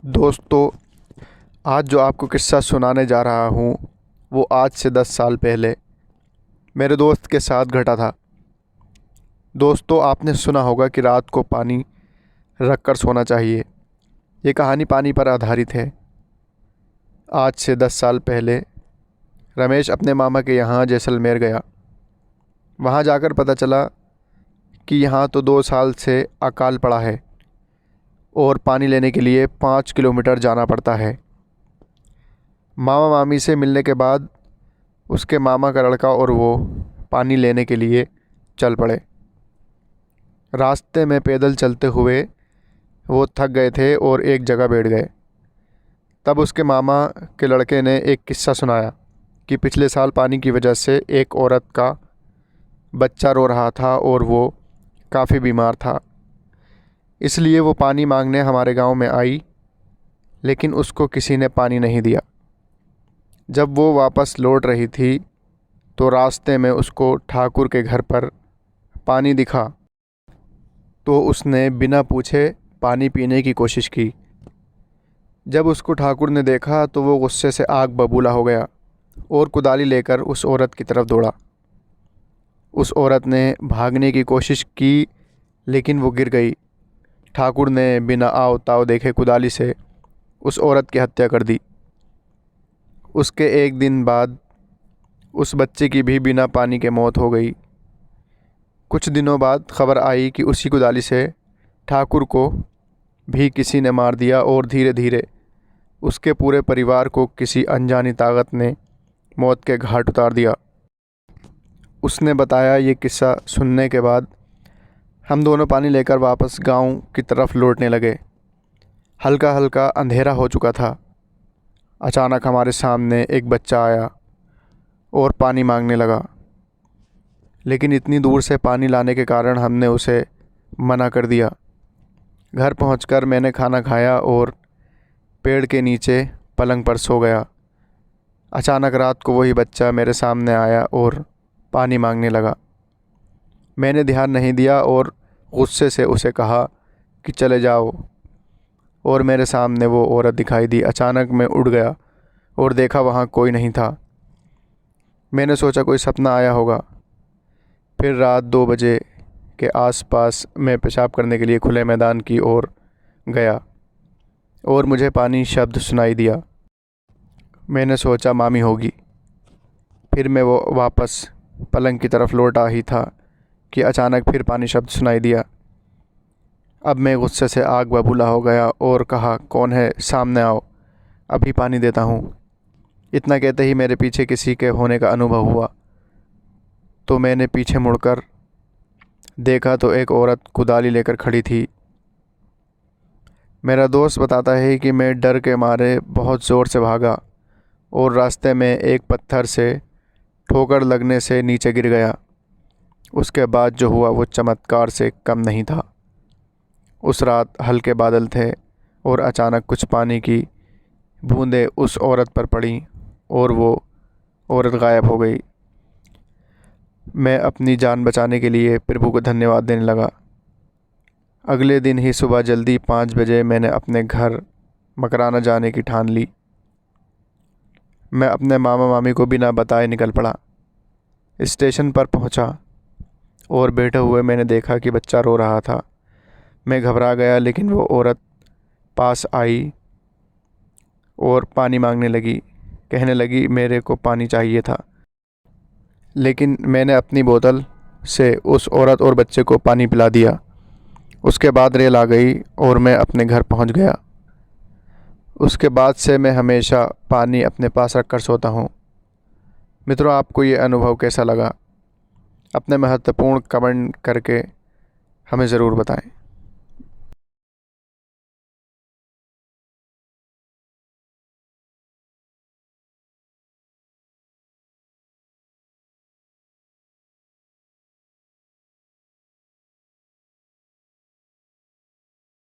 दोस्तों, आज जो आपको किस्सा सुनाने जा रहा हूँ वो आज से 10 साल पहले मेरे दोस्त के साथ घटा था। दोस्तों, आपने सुना होगा कि रात को पानी रख कर सोना चाहिए। ये कहानी पानी पर आधारित है। आज से 10 साल पहले रमेश अपने मामा के यहाँ जैसलमेर गया। वहाँ जाकर पता चला कि यहाँ तो 2 साल से अकाल पड़ा है और पानी लेने के लिए 5 किलोमीटर जाना पड़ता है। मामा मामी से मिलने के बाद उसके मामा का लड़का और वो पानी लेने के लिए चल पड़े। रास्ते में पैदल चलते हुए वो थक गए थे और एक जगह बैठ गए। तब उसके मामा के लड़के ने एक किस्सा सुनाया कि पिछले साल पानी की वजह से एक औरत का बच्चा रो रहा था और वो काफ़ी बीमार था। इसलिए वो पानी मांगने हमारे गांव में आई, लेकिन उसको किसी ने पानी नहीं दिया। जब वो वापस लौट रही थी तो रास्ते में उसको ठाकुर के घर पर पानी दिखा, तो उसने बिना पूछे पानी पीने की कोशिश की। जब उसको ठाकुर ने देखा तो वो गुस्से से आग बबूला हो गया और कुदाली लेकर उस औरत की तरफ दौड़ा। उस औरत ने भागने की कोशिश की, लेकिन वो गिर गई। ठाकुर ने बिना आव ताव देखे कुदाली से उस औरत की हत्या कर दी। उसके एक दिन बाद उस बच्चे की भी बिना पानी के मौत हो गई। कुछ दिनों बाद खबर आई कि उसी कुदाली से ठाकुर को भी किसी ने मार दिया और धीरे धीरे उसके पूरे परिवार को किसी अनजानी ताकत ने मौत के घाट उतार दिया। उसने बताया, ये किस्सा सुनने के बाद हम दोनों पानी लेकर वापस गांव की तरफ लौटने लगे। हल्का हल्का अंधेरा हो चुका था। अचानक हमारे सामने एक बच्चा आया और पानी मांगने लगा, लेकिन इतनी दूर से पानी लाने के कारण हमने उसे मना कर दिया। घर पहुंचकर मैंने खाना खाया और पेड़ के नीचे पलंग पर सो गया। अचानक रात को वही बच्चा मेरे सामने आया और पानी मांगने लगा। मैंने ध्यान नहीं दिया और गुस्से से उसे कहा कि चले जाओ, और मेरे सामने वो औरत दिखाई दी। अचानक मैं उठ गया और देखा वहाँ कोई नहीं था। मैंने सोचा कोई सपना आया होगा। फिर रात 2 बजे के आसपास मैं पेशाब करने के लिए खुले मैदान की ओर गया और मुझे पानी शब्द सुनाई दिया। मैंने सोचा मामी होगी। फिर मैं वो वापस पलंग की तरफ लौटा ही था कि अचानक फिर पानी शब्द सुनाई दिया। अब मैं गुस्से से आग बबूला हो गया और कहा, कौन है, सामने आओ, अभी पानी देता हूँ। इतना कहते ही मेरे पीछे किसी के होने का अनुभव हुआ, तो मैंने पीछे मुड़कर देखा तो एक औरत कुदाली लेकर खड़ी थी। मेरा दोस्त बताता है कि मैं डर के मारे बहुत ज़ोर से भागा और रास्ते में एक पत्थर से ठोकर लगने से नीचे गिर गया। उसके बाद जो हुआ वो चमत्कार से कम नहीं था। उस रात हल्के बादल थे और अचानक कुछ पानी की बूंदें उस औरत पर पड़ी और वो औरत गायब हो गई। मैं अपनी जान बचाने के लिए प्रभु को धन्यवाद देने लगा। अगले दिन ही सुबह जल्दी 5 बजे मैंने अपने घर मकराना जाने की ठान ली। मैं अपने मामा मामी को बिना बताए निकल पड़ा। स्टेशन पर पहुंचा और बैठे हुए मैंने देखा कि बच्चा रो रहा था। मैं घबरा गया, लेकिन वो औरत पास आई और पानी मांगने लगी। कहने लगी मेरे को पानी चाहिए था, लेकिन मैंने अपनी बोतल से उस औरत और बच्चे को पानी पिला दिया। उसके बाद रेल आ गई और मैं अपने घर पहुंच गया। उसके बाद से मैं हमेशा पानी अपने पास रख कर सोता हूँ। मित्रों, आपको ये अनुभव कैसा लगा? अपने महत्वपूर्ण कमेंट करके हमें ज़रूर बताएं।